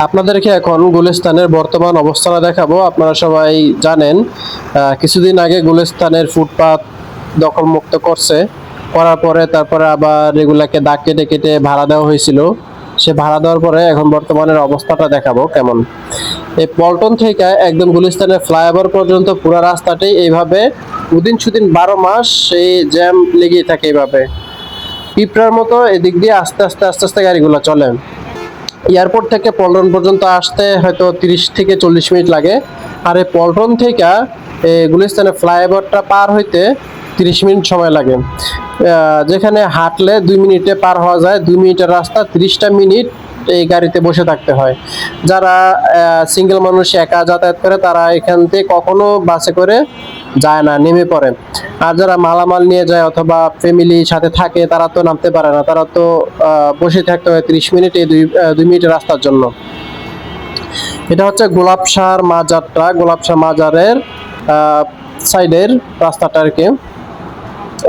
আপনাদেরকে এখন গুলিস্তানের বর্তমান অবস্থাটা দেখাবো। আপনারা সবাই জানেন কিছুদিন আগে গুলিস্তানের ফুটপাত দখলমুক্ত করার পরে তারপরে আবার এগুলাকে দাগ কেটে কেটে ভাড়া দেওয়া হয়েছিল। সে ভাড়া দেওয়ার পরে এখন বর্তমানের অবস্থাটা দেখাবো কেমন। এই পল্টন থেকে একদম গুলিস্তানের ফ্লাইওভার পর্যন্ত পুরো রাস্তাটি এইভাবে উদিন সুদিন 12 মাস সেই জ্যাম লেগেই থাকে। এইভাবে পিঁপড়ার মতো এদিক দিয়ে আস্তে আস্তে আস্তে আস্তে গাড়িগুলো চলে। এয়ারপোর্ট থেকে পল্টন পর্যন্ত আসতে হয়তো 30 থেকে 40 মিনিট লাগে, আর এই পল্টন থেকে গুলিস্তানের ফ্লাইওভারটা পার হইতে 30 মিনিট সময় লাগে। যেখানে হাঁটলে 2 মিনিটে পার হওয়া যায়, 2 মিনিটের রাস্তা 30টা মিনিট এই গাড়িতে বসে থাকতে হয়। যারা সিঙ্গেল মানুষ একা যাতায়াত করে তারা এখান থেকে কখনো বাসে করে যায় না, নেমে পড়ে। আর যারা মালামাল নিয়ে যায় অথবা ফ্যামিলির সাথে থাকে তারা তো নামতে পারে না, তারা তো বসে থাকতে হয় 30 মিনিট এই 2 মিনিটের রাস্তার জন্য। এটা হচ্ছে গোলাপসার মাজারটা, গোলাপসার মাজারের সাইডের রাস্তাটা আর কি।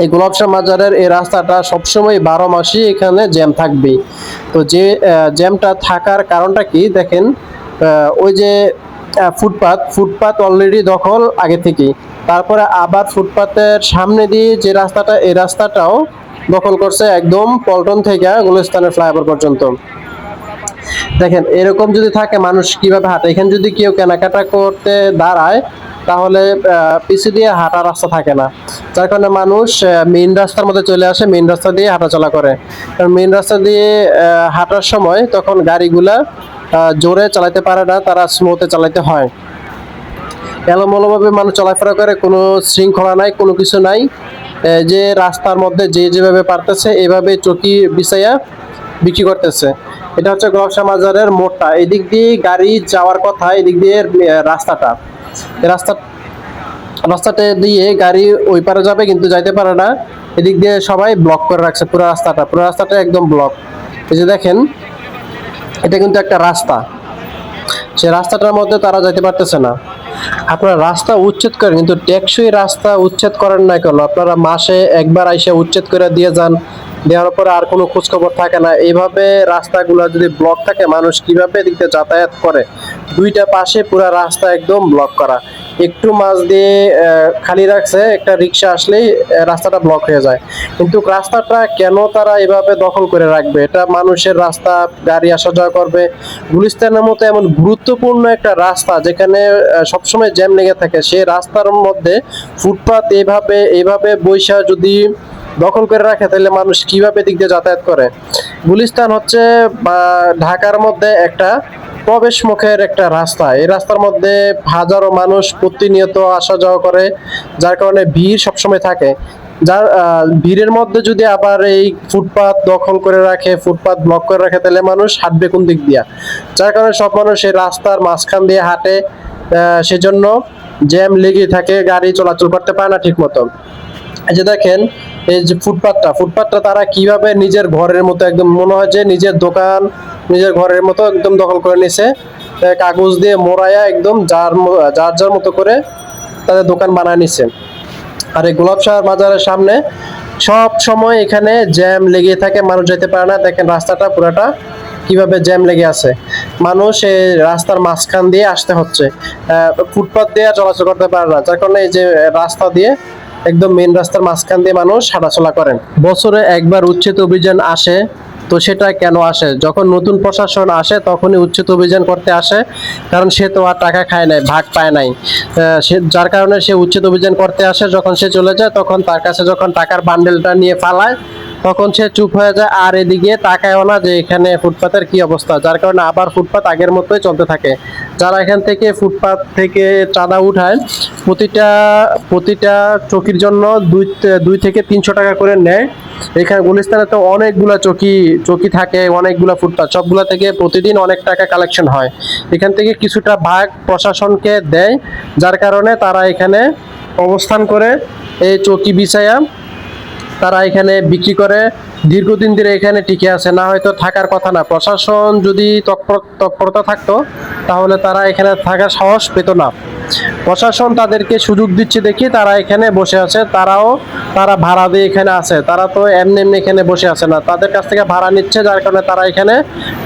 এই গোলাপসার মাজারের এই রাস্তাটা সবসময় 12 মাসই এখানে জ্যাম থাকবেই। তো যে জ্যামটা থাকার কারণটা কি দেখেন, ওই যে ফুটপাত অলরেডি দখল আগে থেকেই, তারপরে আবার ফুটপাতের সামনে দিয়ে যে রাস্তাটা এই রাস্তাটাও দখল করছে একদম পল্টন থেকে গুলিস্তানের ফ্লাইওভার পর্যন্ত। দেখেন এরকম যদি থাকে মানুষ কিভাবে হাঁটে। এখানে যদি কেউ কেনাকাটা করতে দাঁড়ায় তাহলে পিছু দিয়ে হাঁটার রাস্তা থাকে না, যার কারণে মানুষ মেইন রাস্তার মধ্যে চলে আসে, মেইন রাস্তা দিয়ে হাঁটাচলা করে। কারণ মেইন রাস্তা দিয়ে হাঁটার সময় তখন গাড়িগুলা জোরে চালাতে পারে না, তারা স্লোতে চালাতে হয়। এলোমেলোভাবে মানুষ চলাফেরা করে, কোনো শৃঙ্খলা নাই, কোনো কিছু নাই। যে রাস্তার মধ্যে যে যেভাবে পারতেছে এভাবে চকি বিছাইয়া বিক্রি করতেছে। এটা হচ্ছে গোলাপসার মাজারের মোড়টা, এদিক দিয়ে গাড়ি যাওয়ার কথা, এদিক দিয়ে রাস্তাটা, রাস্তাটা দিয়ে গাড়ি ওই পারে যাবে কিন্তু যাইতে পারে না। এদিক দিয়ে সবাই ব্লক করে রাখছে পুরো রাস্তাটা একদম ব্লক। এই যে দেখেন এটা কিন্তু একটা রাস্তা, সে রাস্তাটার মধ্যে তারা যাইতে পারতেছে না। আপনারা রাস্তা উচ্ছেদ করেন কিন্তু টেকসই রাস্তা উচ্ছেদ করেন না কেন? আপনারা মাসে একবার আইসা উচ্ছেদ করে দিয়ে যান, দেওয়ার পরে আর কোনো খোঁজখবর থাকে না। এইভাবে রাস্তাগুলো যদি ব্লক থাকে মানুষ কিভাবে এদিক দিয়ে যাতায়াত করে? দুইটা পাশে পুরো রাস্তা একদম ব্লক করা, একটু মাঝ দিয়ে খালি রাখছে, একটা রিক্সা আসলেই রাস্তাটা ব্লক হয়ে যায়। কিন্তু রাস্তাটা কেন তারা এভাবে দখল করে রাখবে? এটা মানুষের রাস্তা, গাড়ি আসা যাওয়া করবে। গুলিস্তানের মতো এমন গুরুত্বপূর্ণ একটা রাস্তা যেখানে সবসময় জ্যাম লেগে থাকে, সেই রাস্তার মধ্যে ফুটপাত এইভাবে বৈশা যদি দখল করে রাখে তাহলে মানুষ কিভাবে দিক দিয়ে যাতায়াত করে? গুলিস্তান হচ্ছে ঢাকার মধ্যে একটা প্রবেশ মুখের একটা রাস্তা। এই রাস্তার মধ্যে হাজারো মানুষ প্রতিনিয়ত আসা যাওয়া করে, যার কারণে ভিড় সবসময় থাকে। যার ভিড়ের মধ্যে যদি আবার এই ফুটপাত দখল করে রাখে, ফুটপাত ব্লক করে রাখে, তাহলে মানুষ হাঁটবে কোন দিক দিয়া? যার কারণে সব মানুষ এই রাস্তার মাঝখান দিয়ে হাঁটে, সেজন্য জ্যাম লেগে থাকে, গাড়ি চলাচল করতে পারে না ঠিক মতো। এই যে দেখেন এই যে ফুটপাতটা তারা কিভাবে নিজের ঘরের মতো, একদম মনে হয় যে নিজের দোকান নিজের ঘরের মতো একদম দখল করে নিছে। কাগজ দিয়ে মোড়ায়া একদম যার মতো করে তাদের দোকান বানায় নিছে। আর এই গোলাপসার বাজারের সামনে সব সময় এখানে জ্যাম লেগে থাকে, মানুষ যেতে পারে না। দেখেন রাস্তাটা পুরাটা কিভাবে জ্যাম লেগে আছে, মানুষ এই রাস্তার মাঝখান দিয়ে আসতে হচ্ছে, ফুটপাত দিয়ে চলাচল করতে পারে না। যার কারণে এই যে রাস্তা দিয়ে একদম মেইন রাস্তার মাঝখান দিয়ে মানুষ হাঁটাচলা করেন। বছরে একবার উচ্ছেদ অভিযান আসে, তো সেটা কেন আসে? যখন নতুন প্রশাসন আসে তখনই উচ্ছেদ অভিযান করতে আসে, কারণ সে তো আর টাকা খায় নাই, ভাগ পায় নাই, যার কারণে সে উচ্ছেদ অভিযান করতে আসে। যখন সে চলে যায় তখন তার কাছে যখন টাকার বান্ডেলটা নিয়ে পালায় তখন সে চুপ হয়ে যায়, আর এদিকে তাকায়ও না যে এখানে ফুটপাতের কি অবস্থা। যার কারণে আবার ফুটপাত আগের মতোই চলতে থাকে। যারা এখান থেকে ফুটপাত থেকে চাঁদা উঠায় প্রতিটা চকির জন্য 2 থেকে 300 টাকা করে নেয়। এখানে গুলিস্তানে তো অনেকগুলা চকি থাকে, অনেকগুলা ফুটপাত, সবগুলা থেকে প্রতিদিন অনেক টাকা কালেকশন হয়। এখান থেকে কিছুটা ভাগ প্রশাসনকে দেয়, যার কারণে তারা এখানে অবস্থান করে এই চকি বিছায়া তারা এখানে বিক্রি করে। দীর্ঘদিন ধরে এখানে টিকে আছে, না হয়তো থাকার কথা না। প্রশাসন যদি তৎপরতা থাকতো তাহলে তারা এখানে থাকার সাহস পেত না। প্রশাসন তাদেরকে সুযোগ দিচ্ছে দেখি তারা এখানে বসে আছে, তারা ভাড়া দিয়ে এখানে আছে, তারা তো এমনি এমনি এখানে বসে আছে না, তাদের কাছ থেকে ভাড়া নিচ্ছে, যার কারণে তারা এখানে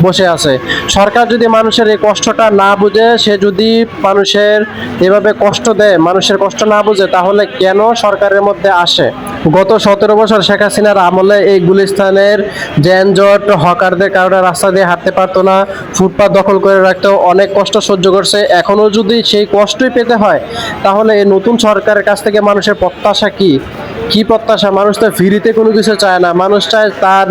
বসে আছে। সরকার যদি মানুষের এই কষ্টটা না বুঝে, সে যদি মানুষের এভাবে কষ্ট দেয়, মানুষের কষ্ট না বুঝে, তাহলে কেন সরকারের মধ্যে আসে? গত 17 বছর শেখ হাসিনার আমলে এই গুলিস্তানের যানজট, হকারদের কারণে রাস্তা দিয়ে হাঁটতে পারতো না, ফুটপাত দখল করে রাখতো, অনেক কষ্ট সহ্য করছে। এখনো যদি সেই কষ্টই পেতে হয়, তাহলে এই নতুন সরকারের কাছ থেকে মানুষের প্রত্যাশা কি? কি প্রত্যাশা? মানুষ তো ফ্রিতে কোনো কিছু চায় না, মানুষ চায় তার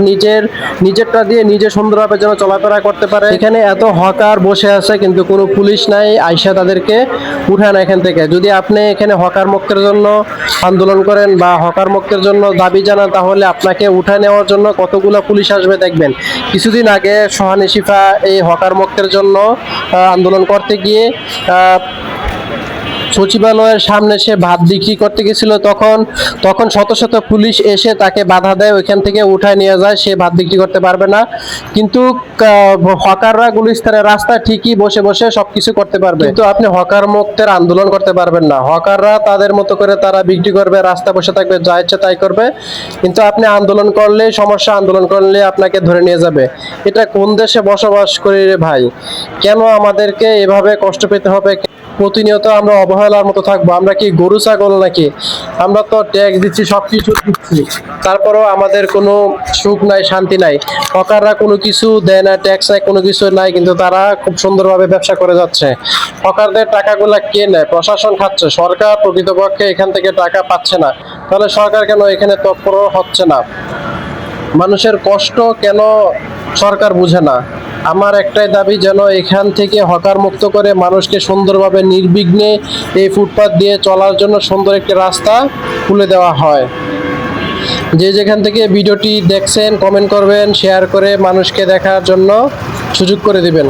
নিজেরটা দিয়ে নিজে সুন্দরভাবে যেন চলাফেরা করতে পারে। এখানে এত হকার বসে আছে কিন্তু কোনো পুলিশ নাই আইসা তাদেরকে উঠায় না এখান থেকে। যদি আপনি এখানে হকার মুক্তের জন্য আন্দোলন করেন বা হকার মুক্তের জন্য দাবি জানান, তাহলে আপনাকে উঠায় নেওয়ার জন্য কতগুলো পুলিশ আসবে দেখবেন। কিছুদিন আগে সোহানী শিফা এই হকার মুক্তের জন্য আন্দোলন করতে গিয়ে সচিবালয়ের সামনে সে ভাত বিক্রি করতে গেছিল, তখন শত শত পুলিশ এসে তাকে বাধা দেয়, ওইখান থেকে উঠায় নিয়ে যায়, সে ভাত বিক্রি করতে পারবে না। কিন্তু হকাররা গুলিস্তানের রাস্তায় ঠিকই বসে বসে সবকিছু করতে পারবে, কিন্তু আপনি হকার মুক্তের আন্দোলন করতে পারবেন না। হকাররা তাদের মতো করে তারা বিক্রি করবে, রাস্তা বসে থাকবে, যা ইচ্ছে তাই করবে। কিন্তু আপনি আন্দোলন করলে সমস্যা, আন্দোলন করলে আপনাকে ধরে নিয়ে যাবে। এটা কোন দেশে বসবাস করি রে ভাই? কেন আমাদেরকে এভাবে কষ্ট পেতে হবে? প্রতিনিয়ত আমরা অবহেলার মতো থাকবো? আমরা কি গরু ছাগল নাকি? আমরা তো ট্যাক্স দিচ্ছি, সবকিছু দিচ্ছি, তারপরেও আমাদের কোনো সুখ নাই, শান্তি নাই। হকাররা কোনো কিছু দেয় না, ট্যাক্স নাই, কোনো কিছু নাই, কিন্তু তারা খুব সুন্দরভাবে ব্যবসা করে যাচ্ছে। হকারদের টাকাগুলা কে নেয়? প্রশাসন খাচ্ছে, সরকার প্রকৃতপক্ষে এখান থেকে টাকা পাচ্ছে না। তাহলে সরকার কেন এখানে তৎপর হচ্ছে না? মানুষের কষ্ট কেন সরকার বুঝে না? আমার একটাই দাবি, যেন এখান থেকে হকার মুক্ত করে মানুষকে সুন্দরভাবে নির্বিঘ্নে এই ফুটপাত দিয়ে চলার জন্য সুন্দর একটি রাস্তা খুলে দেওয়া হয়। যে যেখান থেকে ভিডিওটি দেখছেন কমেন্ট করবেন, শেয়ার করে মানুষকে দেখার জন্য সুযোগ করে দিবেন।